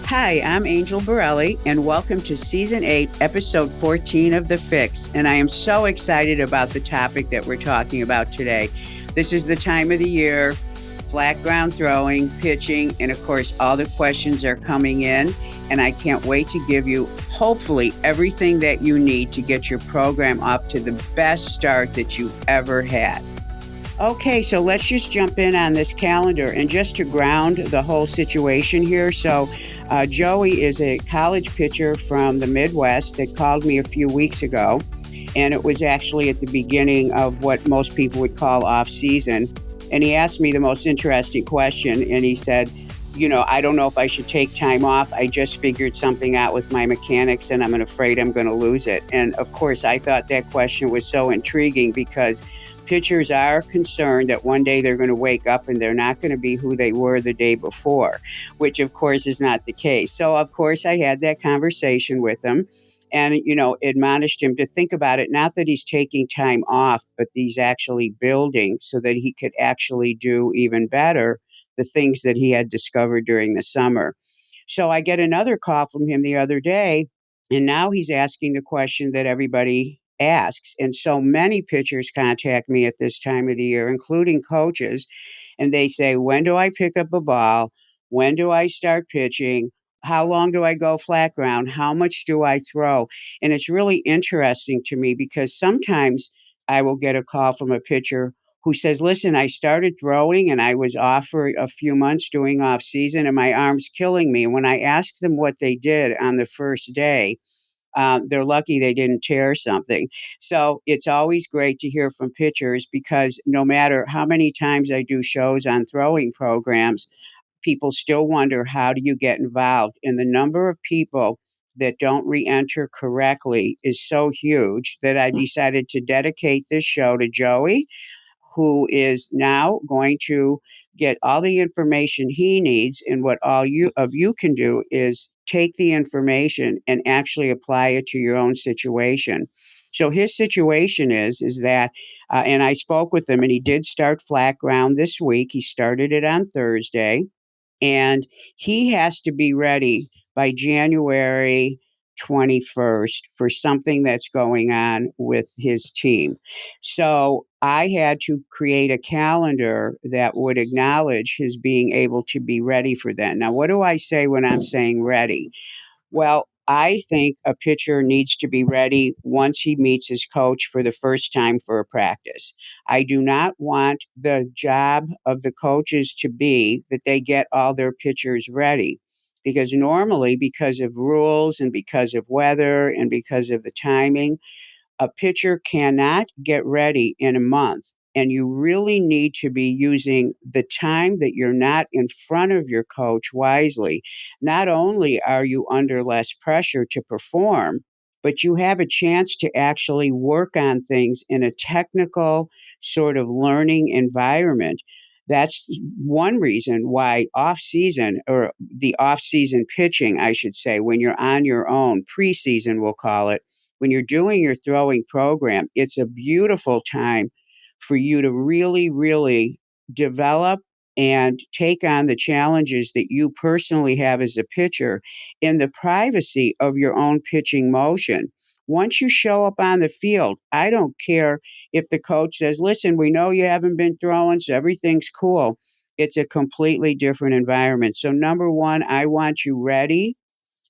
Hi, I'm Angel Borrelli, and welcome to Season 8, Episode 14 of The FIX. And I am so excited about the topic that we're talking about today. This is the time of the year, flat ground throwing, pitching, and of course, all the questions are coming in. And I can't wait to give you, hopefully, everything that you need to get your program up to the best start that you've ever had. Okay, so let's just jump in on this calendar and just to ground the whole situation here. So Joey is a college pitcher from the Midwest that called me a few weeks ago, and it was actually at the beginning of what most people would call off season. And he asked me the most interesting question, and he said, I don't know if I should take time off. I just figured something out with my mechanics, and I'm afraid I'm going to lose it. And of course, I thought that question was so intriguing because pitchers are concerned that one day they're going to wake up and they're not going to be who they were the day before, which of course is not the case. So of course I had that conversation with him and, admonished him to think about it. Not that he's taking time off, but he's actually building so that he could actually do even better the things that he had discovered during the summer. So I get another call from him the other day, and now he's asking the question that everybody asks. And so many pitchers contact me at this time of the year, including coaches, and they say, when do I pick up a ball? When do I start pitching? How long do I go flat ground? How much do I throw? And it's really interesting to me because sometimes I will get a call from a pitcher who says, listen, I started throwing and I was off for a few months doing off season and my arm's killing me. And when I asked them what they did on the first day, they're lucky they didn't tear something. So it's always great to hear from pitchers because no matter how many times I do shows on throwing programs, people still wonder, how do you get involved? And the number of people that don't re-enter correctly is so huge that I decided to dedicate this show to Joey, who is now going to get all the information he needs. And what all you can do is take the information and actually apply it to your own situation. So his situation is that, and I spoke with him, and he did start flat ground this week. He started it on Thursday, and he has to be ready by January 21st for something that's going on with his team. So I had to create a calendar that would acknowledge his being able to be ready for that. Now, what do I say when I'm saying ready? Well, I think a pitcher needs to be ready once he meets his coach for the first time for a practice. I do not want the job of the coaches to be that they get all their pitchers ready. Because normally, because of rules and because of weather and because of the timing, a pitcher cannot get ready in a month. And you really need to be using the time that you're not in front of your coach wisely. Not only are you under less pressure to perform, but you have a chance to actually work on things in a technical sort of learning environment. That's one reason why off season, or the off season pitching, I should say, when you're on your own, preseason, we'll call it, when you're doing your throwing program, it's a beautiful time for you to really, really develop and take on the challenges that you personally have as a pitcher in the privacy of your own pitching motion. Once you show up on the field, I don't care if the coach says, listen, we know you haven't been throwing, so everything's cool. It's a completely different environment. So number one, I want you ready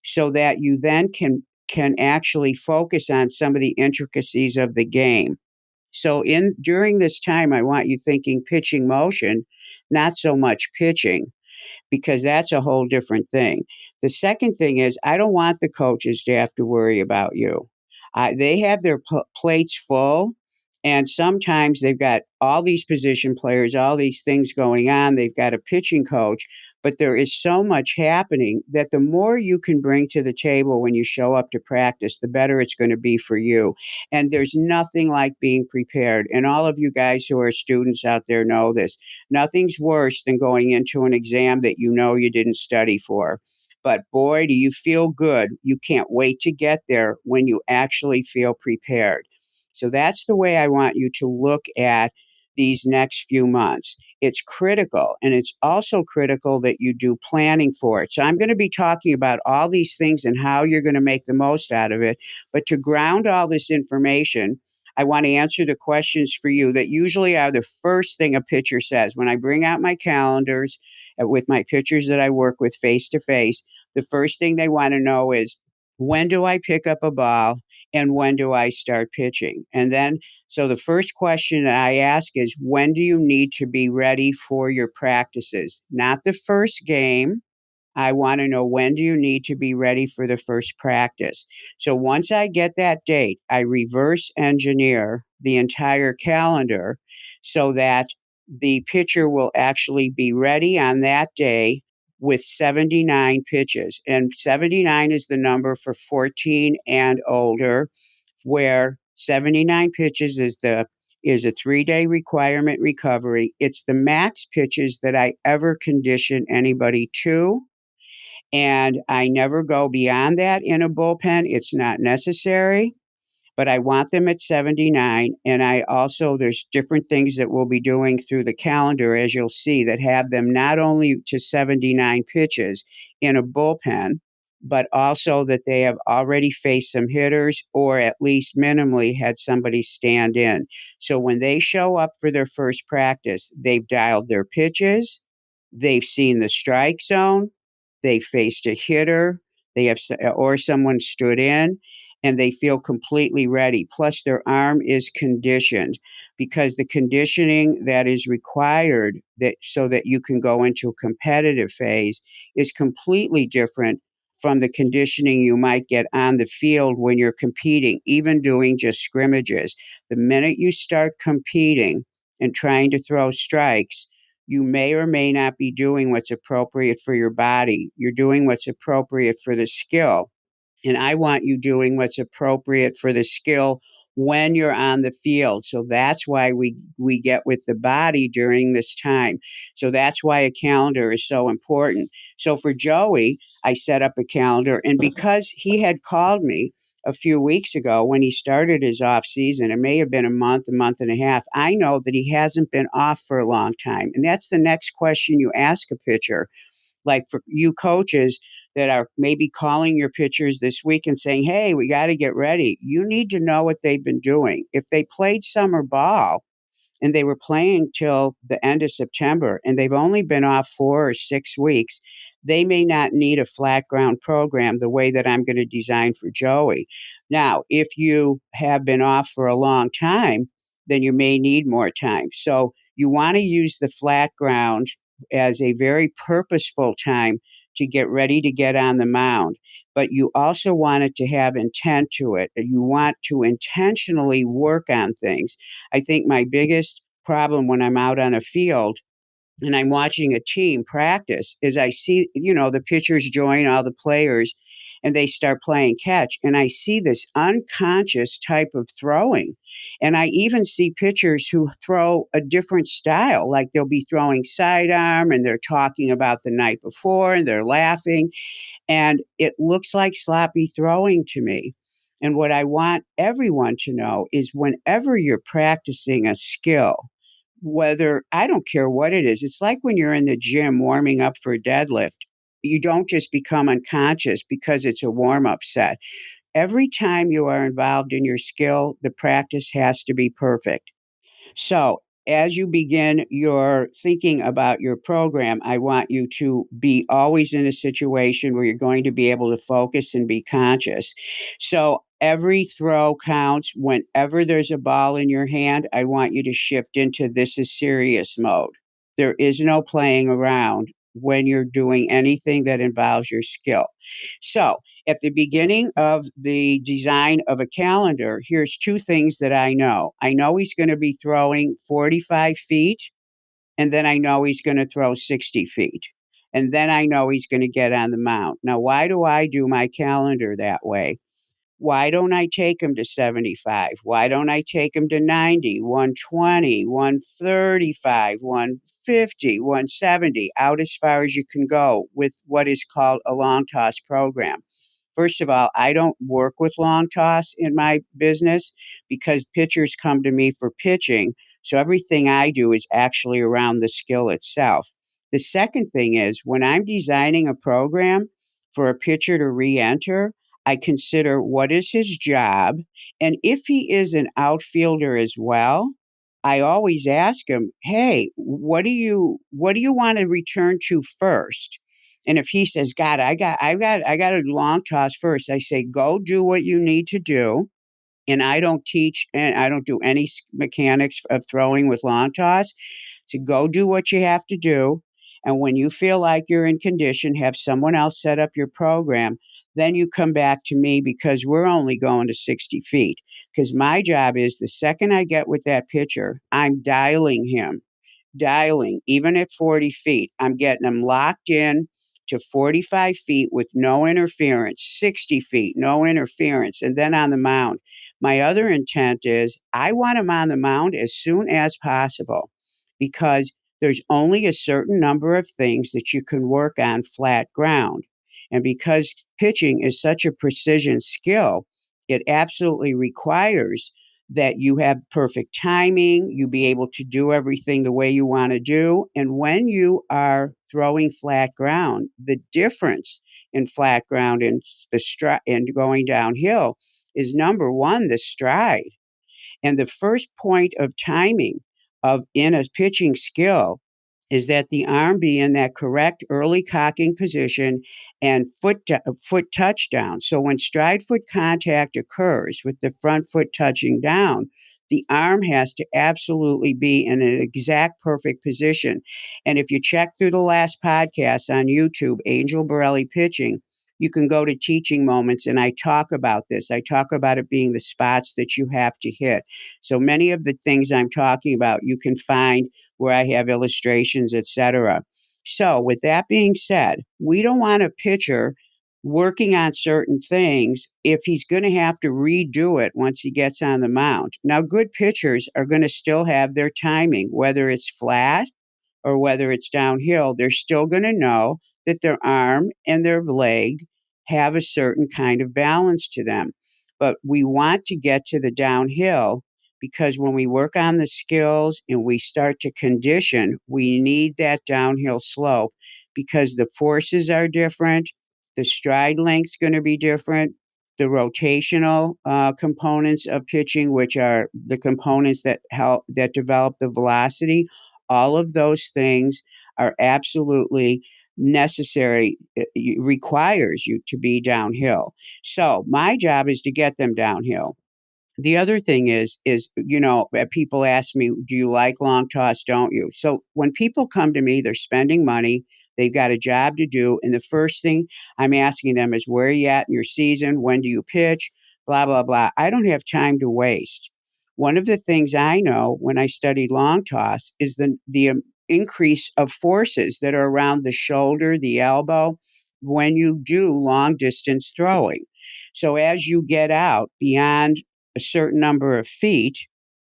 so that you then can actually focus on some of the intricacies of the game. So during this time, I want you thinking pitching motion, not so much pitching, because that's a whole different thing. The second thing is, I don't want the coaches to have to worry about you. They have their plates full, and sometimes they've got all these position players, all these things going on. They've got a pitching coach, but there is so much happening that the more you can bring to the table when you show up to practice, the better it's going to be for you. And there's nothing like being prepared. And all of you guys who are students out there know this. Nothing's worse than going into an exam that you know you didn't study for. But boy, do you feel good. You can't wait to get there when you actually feel prepared. So that's the way I want you to look at these next few months. It's critical, and it's also critical that you do planning for it. So I'm going to be talking about all these things and how you're going to make the most out of it. But to ground all this information, I want to answer the questions for you that usually are the first thing a pitcher says. When I bring out my calendars with my pitchers that I work with face to face, the first thing they want to know is, when do I pick up a ball and when do I start pitching? And then, so the first question that I ask is, when do you need to be ready for your practices? Not the first game. I want to know, when do you need to be ready for the first practice? So once I get that date, I reverse engineer the entire calendar so that the pitcher will actually be ready on that day with 79 pitches. And 79 is the number for 14 and older, where 79 pitches is a 3-day requirement recovery. It's the max pitches that I ever condition anybody to, and I never go beyond that in a bullpen. It's not necessary, but I want them at 79. And I also, there's different things that we'll be doing through the calendar, as you'll see, that have them not only to 79 pitches in a bullpen, but also that they have already faced some hitters or at least minimally had somebody stand in. So when they show up for their first practice, they've dialed their pitches, they've seen the strike zone, they faced a hitter, they have, or someone stood in, and they feel completely ready. Plus, their arm is conditioned, because the conditioning that is required that so that you can go into a competitive phase is completely different from the conditioning you might get on the field when you're competing, even doing just scrimmages. The minute you start competing and trying to throw strikes, you may or may not be doing what's appropriate for your body. You're doing what's appropriate for the skill. And I want you doing what's appropriate for the skill when you're on the field. So that's why we get with the body during this time. So that's why a calendar is so important. So for Joey, I set up a calendar, and because he had called me a few weeks ago when he started his off season, it may have been a month and a half. I know that he hasn't been off for a long time. And that's the next question you ask a pitcher. Like for you coaches that are maybe calling your pitchers this week and saying, hey, we got to get ready. You need to know what they've been doing. If they played summer ball and they were playing till the end of September and they've only been off 4 or 6 weeks, they may not need a flat ground program the way that I'm going to design for Joey. Now, if you have been off for a long time, then you may need more time. So you want to use the flat ground as a very purposeful time to get ready to get on the mound. But you also want it to have intent to it. You want to intentionally work on things. I think my biggest problem when I'm out on a field and I'm watching a team practice is I see, the pitchers join all the players and they start playing catch. And I see this unconscious type of throwing. And I even see pitchers who throw a different style, like they'll be throwing sidearm and they're talking about the night before and they're laughing. And it looks like sloppy throwing to me. And what I want everyone to know is, whenever you're practicing a skill, whether, I don't care what it is, it's like when you're in the gym warming up for a deadlift. You don't just become unconscious because it's a warm up set. Every time you are involved in your skill, the practice has to be perfect. So, as you begin your thinking about your program, I want you to be always in a situation where you're going to be able to focus and be conscious. So, every throw counts. Whenever there's a ball in your hand, I want you to shift into this is serious mode. There is no playing around when you're doing anything that involves your skill. So, at the beginning of the design of a calendar, here's 2 things that I know. I know he's going to be throwing 45 feet, and then I know he's going to throw 60 feet. And then I know he's going to get on the mound. Now, why do I do my calendar that way? Why don't I take him to 75? Why don't I take him to 90, 120, 135, 150, 170, out as far as you can go with what is called a long toss program? First of all, I don't work with long toss in my business because pitchers come to me for pitching. So everything I do is actually around the skill itself. The second thing is when I'm designing a program for a pitcher to re-enter, I consider what is his job. And if he is an outfielder as well, I always ask him, "Hey, what do you want to return to first?" And if he says, "God, I got a long toss first," I say, "Go do what you need to do." And I don't teach and I don't do any mechanics of throwing with long toss. To go do what you have to do. And when you feel like you're in condition, have someone else set up your program. Then you come back to me because we're only going to 60 feet. Because my job is the second I get with that pitcher, I'm dialing, even at 40 feet. I'm getting them locked in to 45 feet with no interference, 60 feet, no interference, and then on the mound. My other intent is I want them on the mound as soon as possible because there's only a certain number of things that you can work on flat ground. And because pitching is such a precision skill, it absolutely requires that you have perfect timing, you be able to do everything the way you want to do. And when you are throwing flat ground, the difference in flat ground and the stride and going downhill is number one, the stride. And the first point of timing of in a pitching skill is that the arm be in that correct early cocking position and foot touchdown. So when stride foot contact occurs with the front foot touching down, the arm has to absolutely be in an exact perfect position. And if you check through the last podcast on YouTube, Angel Borrelli Pitching, you can go to teaching moments and I talk about this. I talk about it being the spots that you have to hit. So many of the things I'm talking about, you can find where I have illustrations, etc. So with that being said, we don't want a pitcher working on certain things if he's going to have to redo it once he gets on the mound. Now, good pitchers are going to still have their timing, whether it's flat or whether it's downhill, they're still going to know that their arm and their leg have a certain kind of balance to them. But we want to get to the downhill because when we work on the skills and we start to condition, we need that downhill slope because the forces are different, the stride length's going to be different, the rotational components of pitching, which are the components that help that develop the velocity, all of those things are absolutely necessary, requires you to be downhill. So my job is to get them downhill. The other thing is people ask me, do you like long toss? Don't you? So when people come to me, they're spending money, they've got a job to do. And the first thing I'm asking them is, where are you at in your season? When do you pitch? Blah, blah, blah. I don't have time to waste. One of the things I know when I studied long toss is the increase of forces that are around the shoulder, the elbow, when you do long distance throwing. So as you get out beyond a certain number of feet,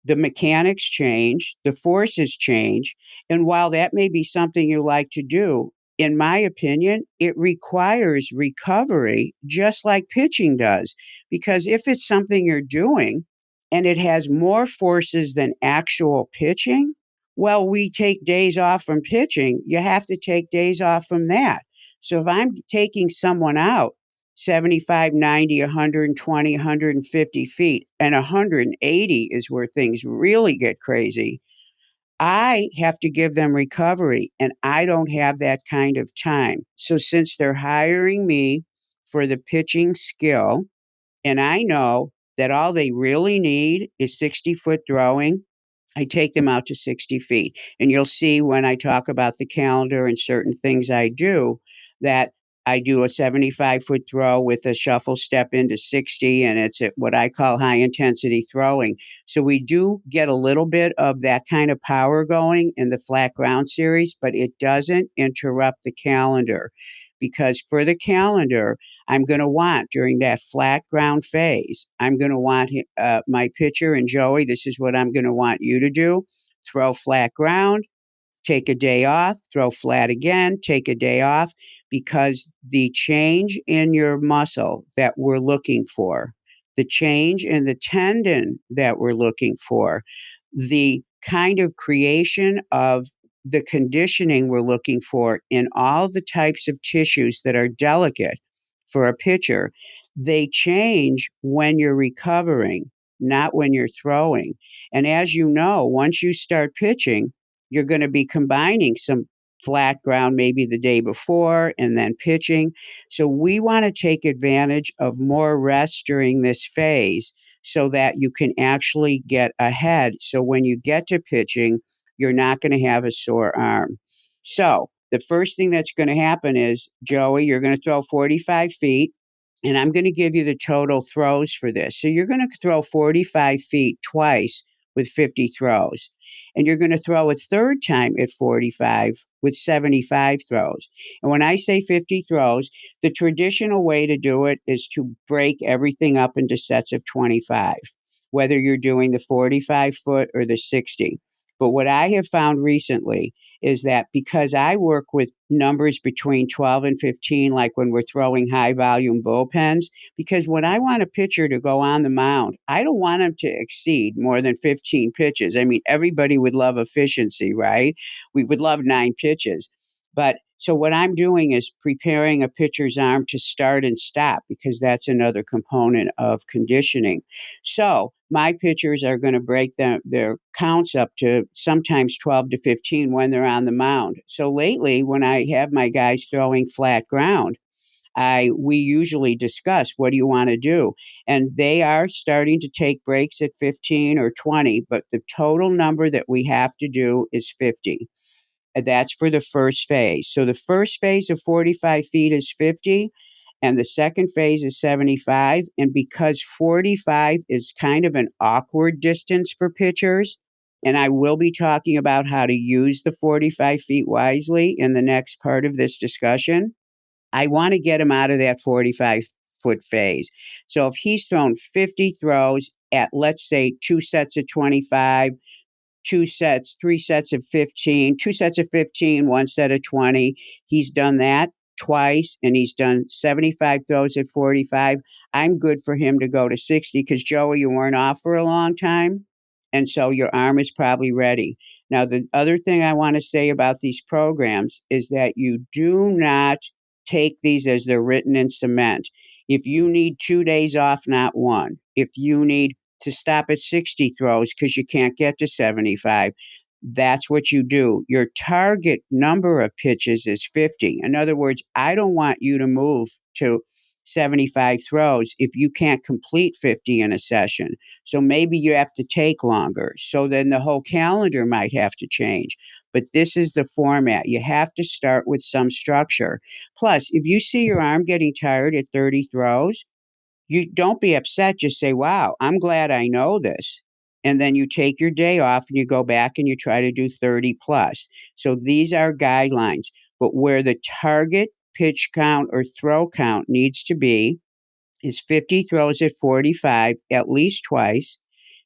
the mechanics change, the forces change. And while that may be something you like to do, in my opinion, it requires recovery just like pitching does. Because if it's something you're doing and it has more forces than actual pitching, well, we take days off from pitching. You have to take days off from that. So if I'm taking someone out 75, 90, 120, 150 feet, and 180 is where things really get crazy. I have to give them recovery, and I don't have that kind of time. So, since they're hiring me for the pitching skill, and I know that all they really need is 60-foot throwing, I take them out to 60 feet. And you'll see when I talk about the calendar and certain things I do that I do a 75-foot throw with a shuffle step into 60, and it's at what I call high intensity throwing. So we do get a little bit of that kind of power going in the flat ground series, but it doesn't interrupt the calendar because for the calendar, I'm going to want during that flat ground phase, I'm going to want my pitcher and Joey, this is what I'm going to want you to do. Throw flat ground, take a day off, throw flat again, take a day off, because the change in your muscle that we're looking for, the change in the tendon that we're looking for, the kind of creation of the conditioning we're looking for in all the types of tissues that are delicate for a pitcher, they change when you're recovering, not when you're throwing. And as you know, once you start pitching, you're going to be combining some flat ground maybe the day before and then pitching. So we want to take advantage of more rest during this phase so that you can actually get ahead. So when you get to pitching, you're not going to have a sore arm. So the first thing that's going to happen is, Joey, you're going to throw 45 feet. And I'm going to give you the total throws for this. So you're going to throw 45 feet twice with 50 throws. And you're going to throw a third time at 45 with 75 throws. And when I say 50 throws, the traditional way to do it is to break everything up into sets of 25, whether you're doing the 45 foot or the 60. But what I have found recently is that because I work with numbers between 12 and 15, like when we're throwing high volume bullpens, because when I want a pitcher to go on the mound, I don't want him to exceed more than 15 pitches. I mean, everybody would love efficiency, right? We would love 9 pitches. But so what I'm doing is preparing a pitcher's arm to start and stop, because that's another component of conditioning. So my pitchers are going to break their counts up to sometimes 12 to 15 when they're on the mound. So lately, when I have my guys throwing flat ground, we usually discuss, what do you want to do? And they are starting to take breaks at 15 or 20, but the total number that we have to do is 50. And that's for the first phase. So the first phase of 45 feet is 50. And the second phase is 75. And because 45 is kind of an awkward distance for pitchers, and I will be talking about how to use the 45 feet wisely in the next part of this discussion, I want to get him out of that 45-foot phase. So if he's thrown 50 throws at, let's say, 2 sets of 25, 3 sets of 15, 2 sets of 15, 1 set of 20. He's done that twice, and he's done 75 throws at 45. I'm good for him to go to 60 because, Joey, you weren't off for a long time. And so your arm is probably ready. Now, the other thing I want to say about these programs is that you do not take these as they're written in cement. If you need 2 days off, not one. If you need to stop at 60 throws because you can't get to 75, that's what you do. Your target number of pitches is 50. In other words, I don't want you to move to 75 throws if you can't complete 50 in a session. So maybe you have to take longer. So then the whole calendar might have to change. But this is the format. You have to start with some structure. Plus, if you see your arm getting tired at 30 throws, you don't be upset. Just say, wow, I'm glad I know this. And then you take your day off and you go back and you try to do 30 plus. So these are guidelines. But where the target pitch count or throw count needs to be is 50 throws at 45 at least twice,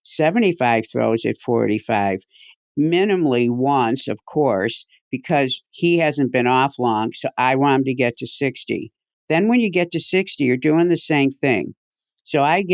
75 throws at 45, minimally once, of course, because he hasn't been off long. So I want him to get to 60. Then when you get to 60, you're doing the same thing. So I've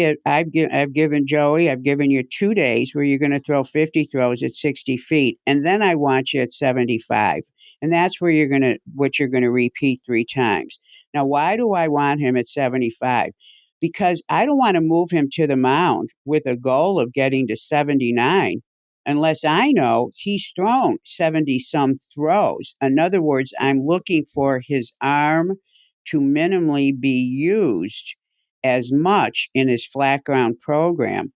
given Joey, I've given you 2 days where you're going to throw 50 throws at 60 feet. And then I want you at 75. And that's where what you're going to repeat 3 times. Now, why do I want him at 75? Because I don't want to move him to the mound with a goal of getting to 79 unless I know he's thrown 70 some throws. In other words, I'm looking for his arm to minimally be used as much in his flat ground program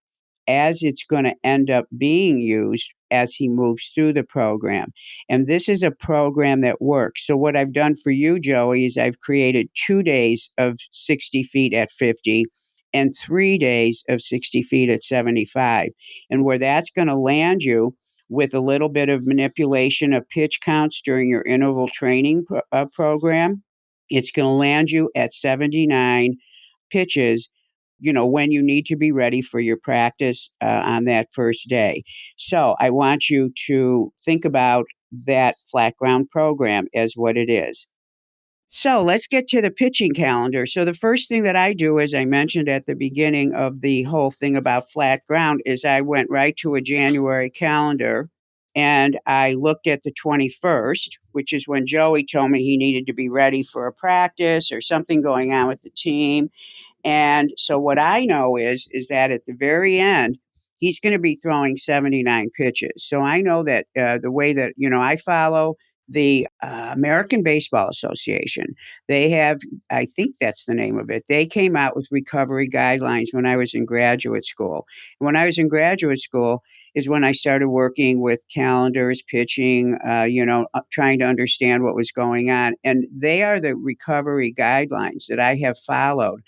as it's going to end up being used as he moves through the program. And this is a program that works. So what I've done for you, Joey, is I've created 2 days of 60 feet at 50 and 3 days of 60 feet at 75. And where that's going to land you with a little bit of manipulation of pitch counts during your interval training program, it's going to land you at 79 pitches, when you need to be ready for your practice on that first day. So I want you to think about that flat ground program as what it is. So let's get to the pitching calendar. So the first thing that I do, as I mentioned at the beginning of the whole thing about flat ground, is I went right to a January calendar And I looked at the 21st, which is when Joey told me he needed to be ready for a practice or something going on with the team. And so what I know is that at the very end, he's going to be throwing 79 pitches. So I know that the way that, I follow the American Baseball Association, they have, I think that's the name of it. They came out with recovery guidelines when I was in graduate school. And when I was in graduate school is when I started working with calendars, pitching, trying to understand what was going on. And they are the recovery guidelines that I have followed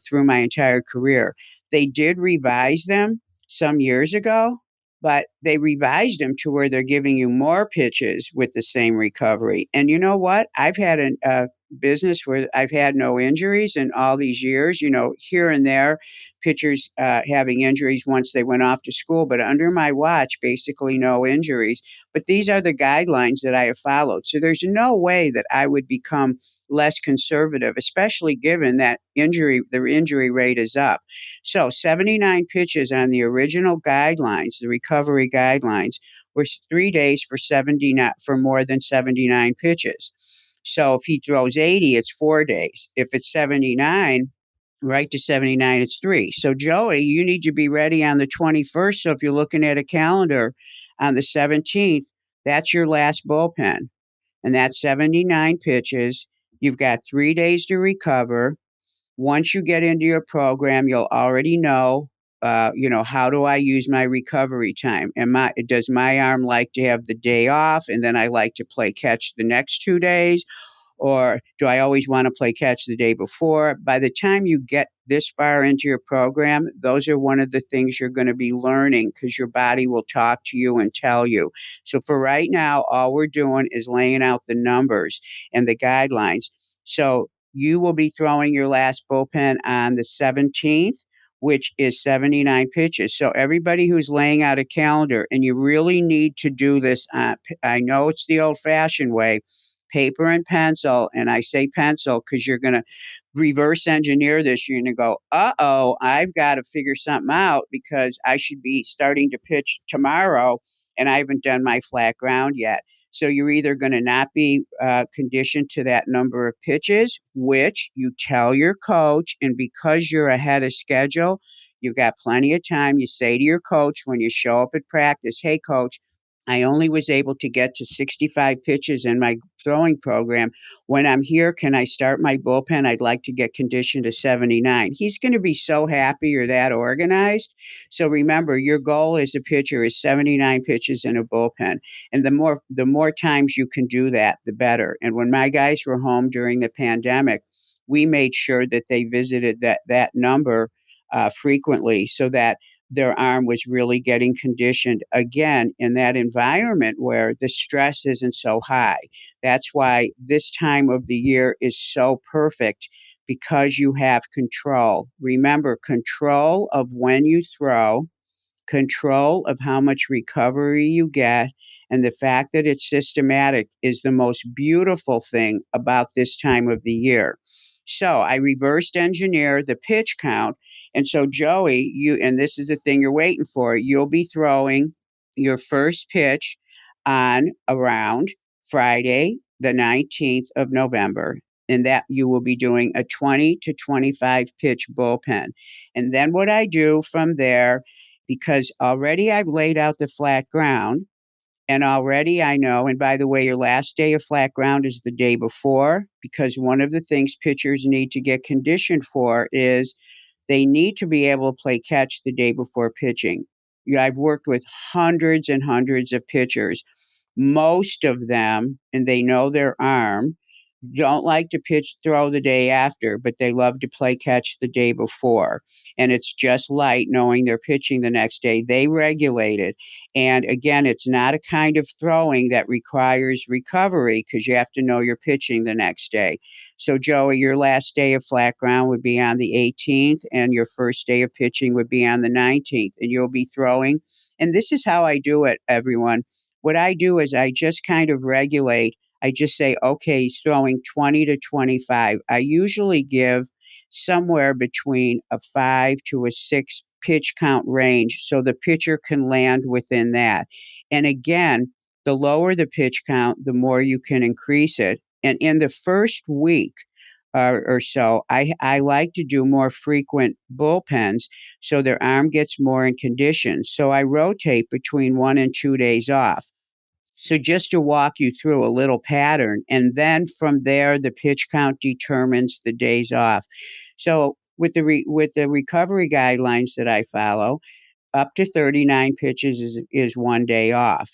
through my entire career. They did revise them some years ago, but they revised them to where they're giving you more pitches with the same recovery. And you know what? I've had a business where I've had no injuries in all these years, here and there, pitchers having injuries once they went off to school, but under my watch, basically no injuries. But these are the guidelines that I have followed. So there's no way that I would become less conservative, especially given that the injury rate is up. So 79 pitches on the original guidelines, the recovery guidelines, were 3 days for 79 for more than 79 pitches. So if he throws 80, it's 4 days. If it's 79, right to 79, it's three. So Joey, you need to be ready on the 21st. So if you're looking at a calendar on the 17th, that's your last bullpen. And that's 79 pitches. You've got 3 days to recover. Once you get into your program, you'll already know, how do I use my recovery time? Does my arm like to have the day off and then I like to play catch the next 2 days? Or do I always want to play catch the day before? By the time you get this far into your program, those are one of the things you're going to be learning because your body will talk to you and tell you. So for right now, all we're doing is laying out the numbers and the guidelines. So you will be throwing your last bullpen on the 17th, which is 79 pitches. So everybody who's laying out a calendar, and you really need to do this, I know it's the old fashioned way, paper and pencil. And I say pencil because you're going to reverse engineer this. You're going to go, I've got to figure something out because I should be starting to pitch tomorrow and I haven't done my flat ground yet. So you're either going to not be conditioned to that number of pitches, which you tell your coach, and because you're ahead of schedule, you've got plenty of time. You say to your coach when you show up at practice, hey, coach, I only was able to get to 65 pitches in my throwing program. When I'm here, can I start my bullpen? I'd like to get conditioned to 79. He's going to be so happy you're that organized. So remember, your goal as a pitcher is 79 pitches in a bullpen. And the more times you can do that, the better. And when my guys were home during the pandemic, we made sure that they visited that number frequently so that their arm was really getting conditioned again in that environment where the stress isn't so high. That's why this time of the year is so perfect because you have control. Remember, control of when you throw, control of how much recovery you get, and the fact that it's systematic is the most beautiful thing about this time of the year. So I reversed engineer the pitch count. And so, Joey, and this is the thing you're waiting for, you'll be throwing your first pitch on around Friday, the 19th of November. And that you will be doing a 20 to 25 pitch bullpen. And then what I do from there, because already I've laid out the flat ground and already I know, and by the way, your last day of flat ground is the day before, because one of the things pitchers need to get conditioned for is they need to be able to play catch the day before pitching. I've worked with hundreds and hundreds of pitchers. Most of them, and they know their arm, don't like to throw the day after, but they love to play catch the day before. And it's just light knowing they're pitching the next day. They regulate it. And again, it's not a kind of throwing that requires recovery because you have to know you're pitching the next day. So, Joey, your last day of flat ground would be on the 18th, and your first day of pitching would be on the 19th, and you'll be throwing. And this is how I do it, everyone. What I do is I just kind of regulate. I just say, okay, he's throwing 20 to 25. I usually give somewhere between a 5 to a 6 pitch count range so the pitcher can land within that. And again, the lower the pitch count, the more you can increase it. And in the first week or so, I like to do more frequent bullpens so their arm gets more in condition. So I rotate between 1 and 2 days off. So just to walk you through a little pattern, and then from there, the pitch count determines the days off. So with the recovery guidelines that I follow, up to 39 pitches is 1 day off.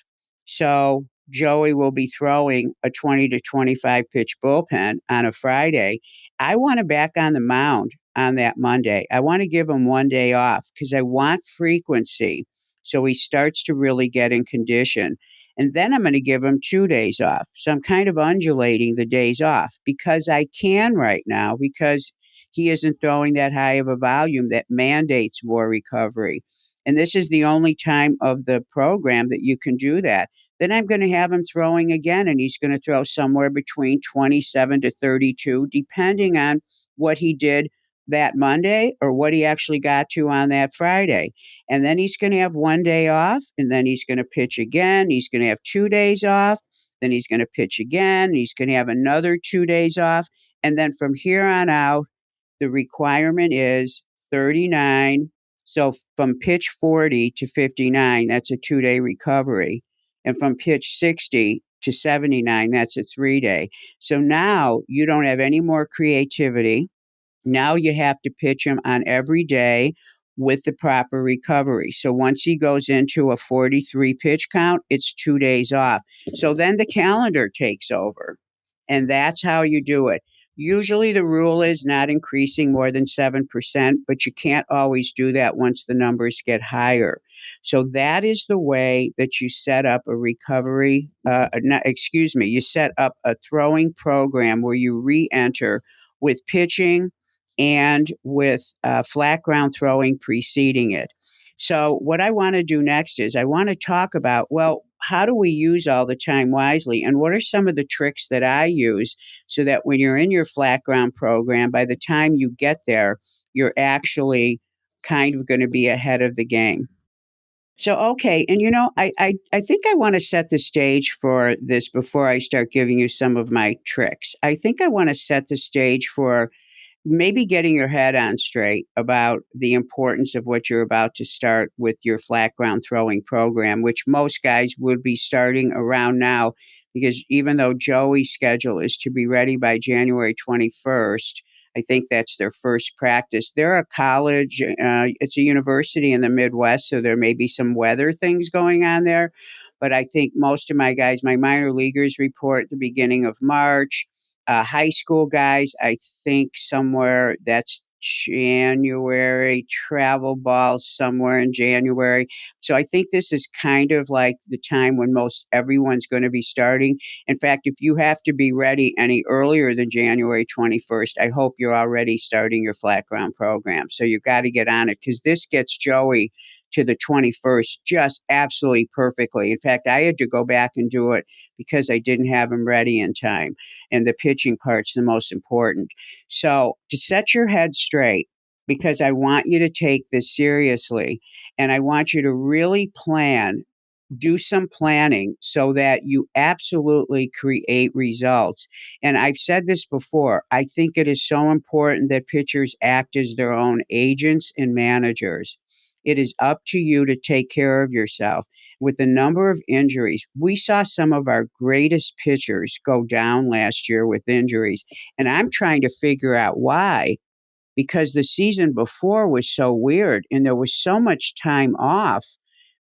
So Joey will be throwing a 20 to 25 pitch bullpen on a Friday. I want him back on the mound on that Monday. I want to give him 1 day off because I want frequency so he starts to really get in condition. And then I'm going to give him 2 days off. So I'm kind of undulating the days off because I can right now because he isn't throwing that high of a volume that mandates more recovery. And this is the only time of the program that you can do that. Then I'm going to have him throwing again, and he's going to throw somewhere between 27 to 32, depending on what he did that Monday or what he actually got to on that Friday. And then he's going to have 1 day off, and then he's going to pitch again. He's going to have 2 days off. Then he's going to pitch again. He's going to have another 2 days off. And then from here on out, the requirement is 39. So from pitch 40 to 59, that's a 2 day recovery. And from pitch 60 to 79, that's a 3 day. So now you don't have any more creativity. Now you have to pitch him on every day with the proper recovery. So once he goes into a 43 pitch count, it's 2 days off. So then the calendar takes over. And that's how you do it. Usually the rule is not increasing more than 7%, but you can't always do that once the numbers get higher. So that is the way that you set up a recovery, you set up a throwing program where you re-enter with pitching and with flat ground throwing preceding it. So what I want to do next is I want to talk about, well, how do we use all the time wisely? And what are some of the tricks that I use so that when you're in your flat ground program, by the time you get there, you're actually kind of going to be ahead of the game. So, okay. And, I think I want to set the stage for this before I start giving you some of my tricks. I think I want to set the stage for maybe getting your head on straight about the importance of what you're about to start with your flat ground throwing program, which most guys would be starting around now, because even though Joey's schedule is to be ready by January 21st, I think that's their first practice. They're a college, it's a university in the Midwest, so there may be some weather things going on there. But I think most of my guys, my minor leaguers, report the beginning of March. High school guys, I think somewhere that's January, travel balls somewhere in January. So I think this is kind of like the time when most everyone's going to be starting. In fact, if you have to be ready any earlier than January 21st, I hope you're already starting your flat ground program. So you got to get on it because this gets Joey to the 21st just absolutely perfectly. In fact, I had to go back and do it because I didn't have him ready in time. And the pitching part's the most important. So to set your head straight, because I want you to take this seriously and I want you to really do some planning so that you absolutely create results. And I've said this before, I think it is so important that pitchers act as their own agents and managers. It is up to you to take care of yourself. With the number of injuries, we saw some of our greatest pitchers go down last year with injuries. And I'm trying to figure out why, because the season before was so weird and there was so much time off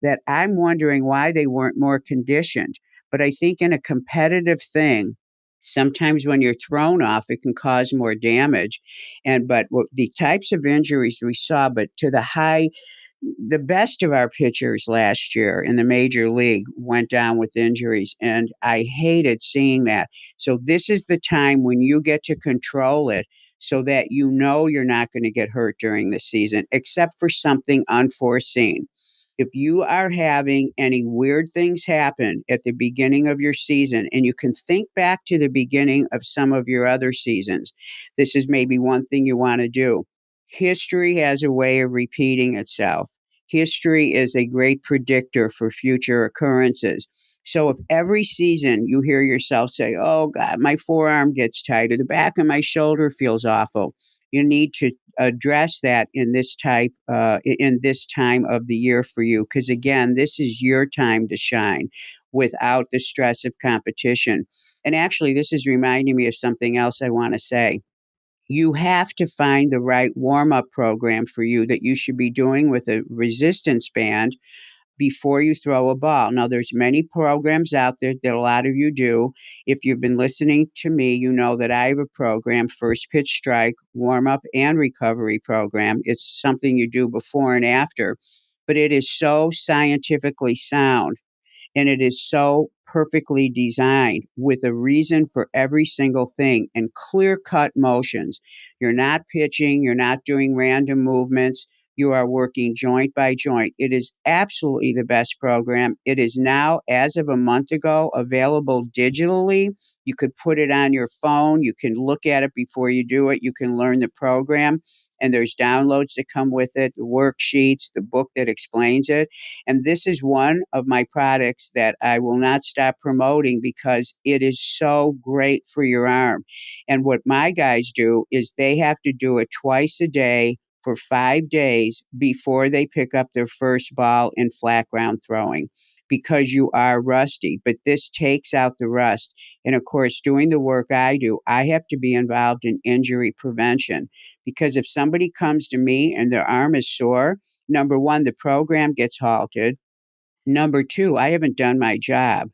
that I'm wondering why they weren't more conditioned. But I think in a competitive thing, sometimes when you're thrown off, it can cause more damage. But the types of injuries we saw, but to the best of our pitchers last year in the major league went down with injuries, and I hated seeing that. So this is the time when you get to control it so that you know you're not going to get hurt during the season, except for something unforeseen. If you are having any weird things happen at the beginning of your season, and you can think back to the beginning of some of your other seasons, this is maybe one thing you want to do. History has a way of repeating itself. History is a great predictor for future occurrences. So if every season you hear yourself say, "Oh God, my forearm gets tight, or the back of my shoulder feels awful," you need to address that in this time of the year for you, because again, this is your time to shine without the stress of competition. And actually, this is reminding me of something else I want to say. You have to find the right warm up program for you that you should be doing with a resistance band before you throw a ball. Now, there's many programs out there that a lot of you do. If you've been listening to me, you know that I have a program, first pitch strike, warm up, and recovery program. It's something you do before and after, but it is so scientifically sound, and it is so perfectly designed with a reason for every single thing and clear cut motions. You're not pitching, you're not doing random movements. You are working joint by joint. It is absolutely the best program. It is now, as of a month ago, available digitally. You could put it on your phone. You can look at it before you do it. You can learn the program. And there's downloads that come with it, the worksheets, the book that explains it. And this is one of my products that I will not stop promoting because it is so great for your arm. And what my guys do is they have to do it twice a day for 5 days before they pick up their first ball in flat ground throwing, because you are rusty. But this takes out the rust. And of course, doing the work I do, I have to be involved in injury prevention, because if somebody comes to me and their arm is sore, number one, the program gets halted. Number two, I haven't done my job.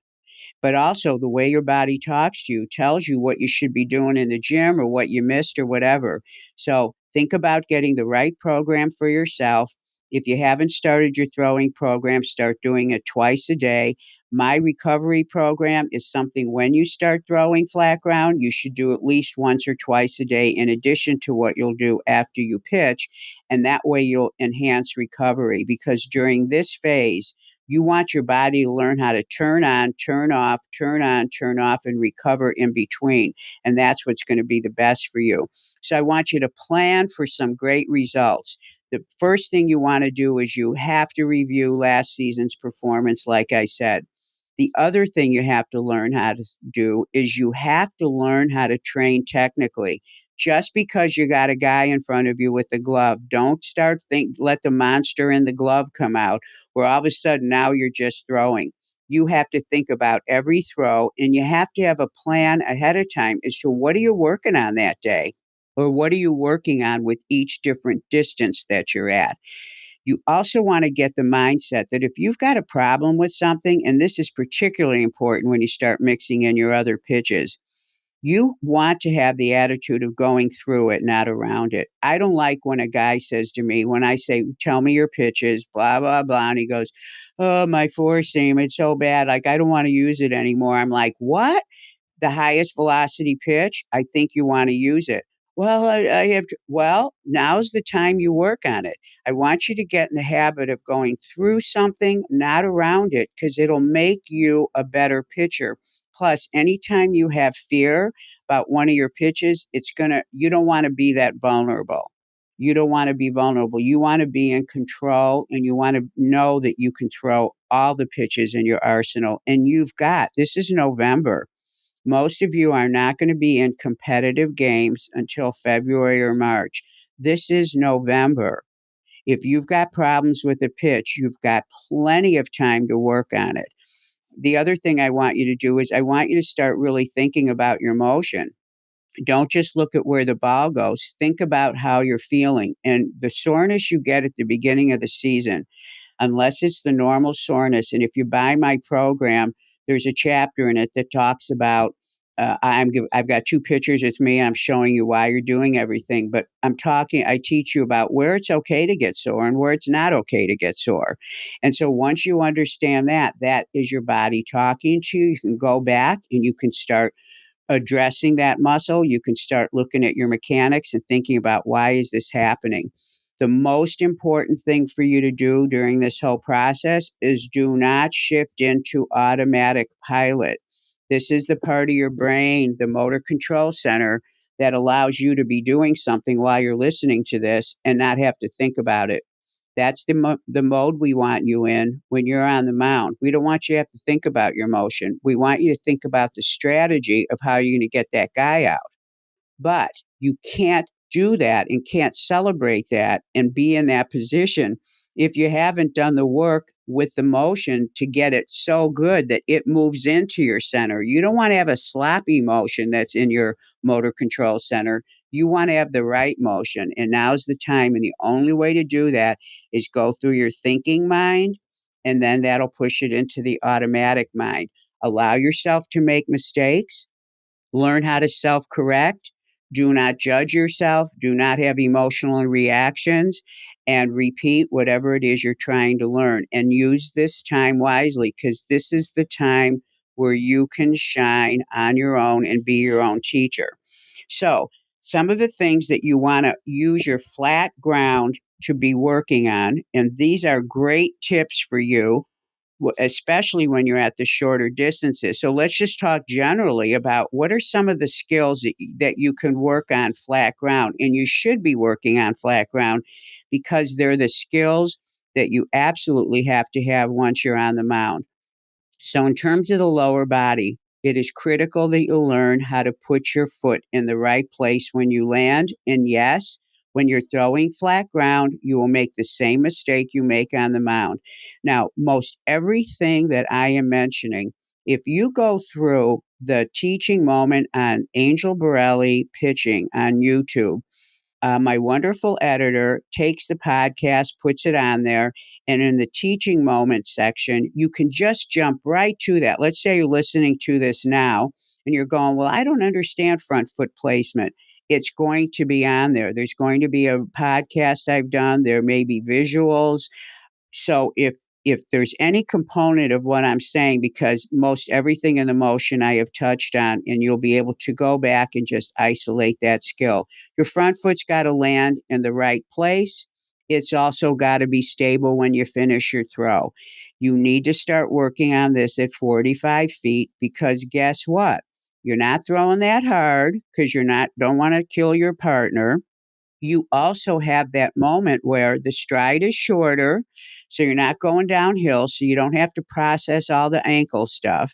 But also, the way your body talks to you tells you what you should be doing in the gym or what you missed or whatever. So think about getting the right program for yourself. If you haven't started your throwing program, start doing it twice a day. My recovery program is something when you start throwing flat ground, you should do at least once or twice a day, in addition to what you'll do after you pitch. And that way you'll enhance recovery, because during this phase, you want your body to learn how to turn on, turn off, turn on, turn off, and recover in between. And that's what's going to be the best for you. So I want you to plan for some great results. The first thing you want to do is you have to review last season's performance, like I said. The other thing you have to learn how to do is you have to learn how to train technically. Just because you got a guy in front of you with the glove, don't let the monster in the glove come out, where all of a sudden now you're just throwing. You have to think about every throw, and you have to have a plan ahead of time as to what are you working on that day, or what are you working on with each different distance that you're at. You also want to get the mindset that if you've got a problem with something, and this is particularly important when you start mixing in your other pitches, you want to have the attitude of going through it, not around it. I don't like when a guy says to me, when I say, "Tell me your pitches," blah, blah, blah, and he goes, "Oh, my four seam, it's so bad. Like, I don't want to use it anymore." I'm like, "What? The highest velocity pitch? I think you want to use it." Well, I have to, well, now's the time you work on it. I want you to get in the habit of going through something, not around it, because it'll make you a better pitcher. Plus, anytime you have fear about one of your pitches, you don't want to be that vulnerable. You don't want to be vulnerable. You want to be in control, and you want to know that you can throw all the pitches in your arsenal. And this is November. Most of you are not going to be in competitive games until February or March. This is November. If you've got problems with the pitch, you've got plenty of time to work on it. The other thing I want you to do is I want you to start really thinking about your motion. Don't just look at where the ball goes. Think about how you're feeling. And the soreness you get at the beginning of the season, unless it's the normal soreness. And if you buy my program, there's a chapter in it that talks about. I've got two pictures with me, and I'm showing you why you're doing everything. But I teach you about where it's okay to get sore and where it's not okay to get sore. And so once you understand that, that is your body talking to you. You can go back and you can start addressing that muscle. You can start looking at your mechanics and thinking about, why is this happening? The most important thing for you to do during this whole process is do not shift into automatic pilot. This is the part of your brain, the motor control center, that allows you to be doing something while you're listening to this and not have to think about it. That's the mode we want you in when you're on the mound. We don't want you to have to think about your motion. We want you to think about the strategy of how you're going to get that guy out. But you can't do that and can't celebrate that and be in that position if you haven't done the work with the motion to get it so good that it moves into your center. You don't want to have a sloppy motion that's in your motor control center. You want to have the right motion. And now's the time. And the only way to do that is go through your thinking mind, and then that'll push it into the automatic mind. Allow yourself to make mistakes. Learn how to self correct. Do not judge yourself. Do not have emotional reactions. And repeat whatever it is you're trying to learn. And use this time wisely, because this is the time where you can shine on your own and be your own teacher. So, some of the things that you want to use your flat ground to be working on, and these are great tips for you, especially when you're at the shorter distances. So let's just talk generally about what are some of the skills that you can work on flat ground. And you should be working on flat ground because they're the skills that you absolutely have to have once you're on the mound. So, in terms of the lower body, it is critical that you learn how to put your foot in the right place when you land. And yes, when you're throwing flat ground, you will make the same mistake you make on the mound. Now, most everything that I am mentioning, if you go through the teaching moment on Angel Borrelli pitching on YouTube, my wonderful editor takes the podcast, puts it on there, and in the teaching moment section, you can just jump right to that. Let's say you're listening to this now and you're going, well, I don't understand front foot placement. It's going to be on there. There's going to be a podcast I've done. There may be visuals. So if there's any component of what I'm saying, because most everything in the motion I have touched on, and you'll be able to go back and just isolate that skill. Your front foot's got to land in the right place. It's also got to be stable when you finish your throw. You need to start working on this at 45 feet because guess what? You're not throwing that hard because don't want to kill your partner. You also have that moment where the stride is shorter, so you're not going downhill, so you don't have to process all the ankle stuff.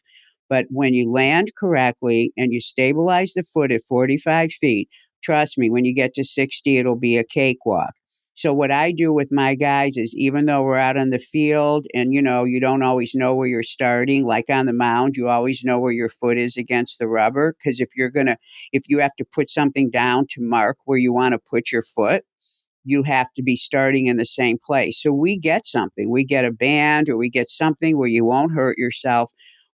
But when you land correctly and you stabilize the foot at 45 feet, trust me, when you get to 60, it'll be a cakewalk. So what I do with my guys is even though we're out on the field and you don't always know where you're starting, like on the mound, you always know where your foot is against the rubber. Because if you have to put something down to mark where you want to put your foot, you have to be starting in the same place. So we get something. We get a band or we get something where you won't hurt yourself.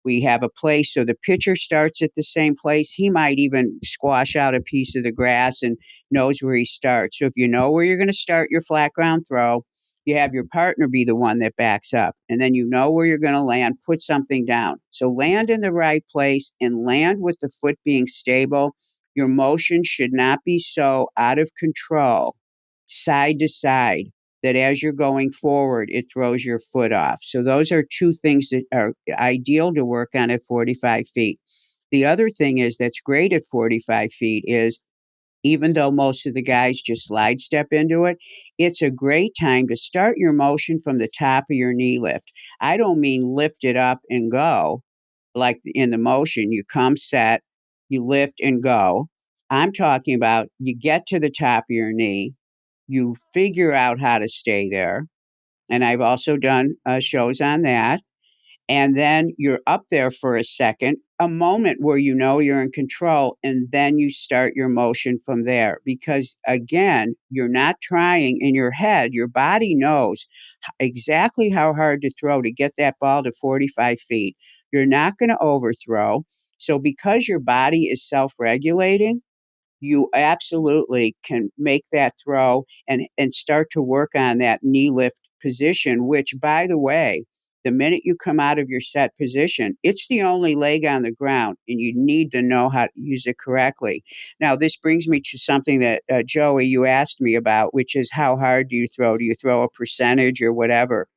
We have a place so the pitcher starts at the same place. He might even squash out a piece of the grass and knows where he starts. So if you know where you're going to start your flat ground throw, you have your partner be the one that backs up. And then you know where you're going to land, put something down. So land in the right place and land with the foot being stable. Your motion should not be so out of control, side to side, that as you're going forward, it throws your foot off. So those are two things that are ideal to work on at 45 feet. The other thing is that's great at 45 feet is even though most of the guys just slide step into it, it's a great time to start your motion from the top of your knee lift. I don't mean lift it up and go like in the motion. You come set, you lift and go. I'm talking about you get to the top of your knee, you figure out how to stay there. And I've also done shows on that. And then you're up there for a second, a moment where you know you're in control, and then you start your motion from there. Because again, you're not trying in your head, your body knows exactly how hard to throw to get that ball to 45 feet. You're not going to overthrow. So, because your body is self regulating, you absolutely can make that throw and start to work on that knee lift position, which, by the way, the minute you come out of your set position, it's the only leg on the ground, and you need to know how to use it correctly. Now, this brings me to something that, Joey, you asked me about, which is how hard do you throw? Do you throw a percentage or whatever?